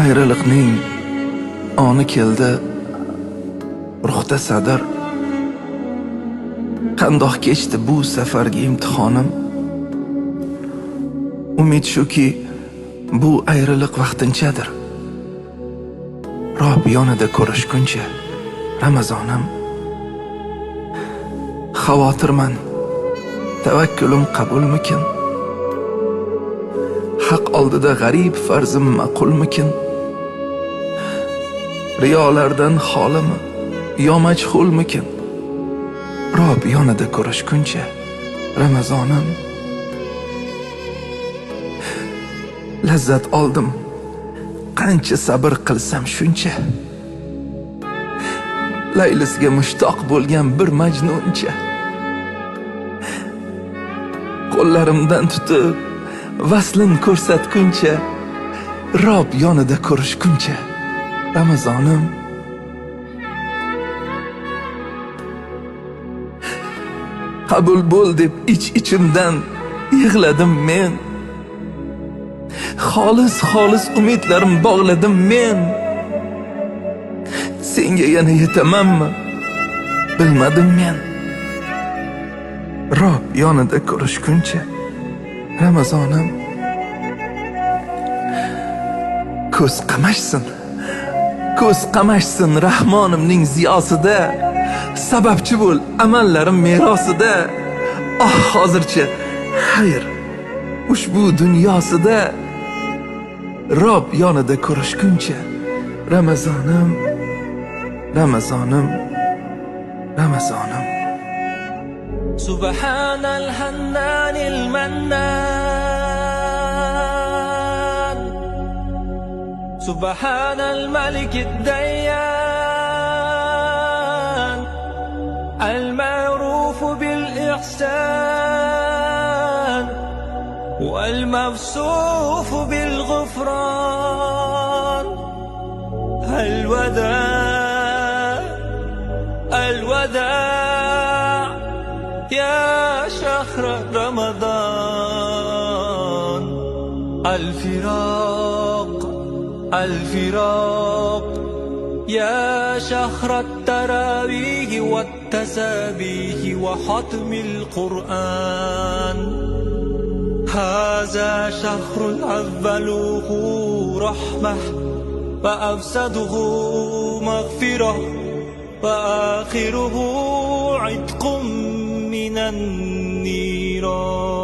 Ayriliqning oni keldi, ruhda sadr. Qandoq kechdi bu safargi imtixonim? Umid shuki, bu ayriliq vaqtinchadir. Rob yonida ko'rishguncha Ramazonim. Xavotirman, tavakkulim qabulmikin? Haq oldida g'arib farzim ma'qulmikin? Riyolardan xolimi yo majhulmikin? Rob yonida ko'rishguncha Ramazonim. Lazzat oldim, qancha sabr qilsam shuncha. Laylisiga mushtoq bo'lgan bir majnuncha. Qo'llarimdan tutib vaslin ko'rsatguncha, Rob yonida ko'rishguncha Ramazonim. Qabul bo'l deb ich-ichimdan yig'ladim men. Xolis umidlarim bog'ladim men. Senga yana yetamanmi? Bilmadim men. Rob yonida ko'rishguncha Ramazonim. Ko'z qamashsin Rahmonimning ziyosida. Sababchi bo'l amallarim merosida. Hozircha xayr ushbu dunyosida. Rob yonida ko'rishguncha Ramazonim. Subhanal Hannanil Mannan, Subhanal Malikid Dayyan, Al-Ma'ruf bil Ihsan, Wal-Mawsuf bil Ghufran. الوداع يا شهر رمضان. الفراق يا شهر التراويح والتسابيح وختم القرآن. هذا شهر أوله رحمة وأوسطه مغفرة وآخره عتق من النيران.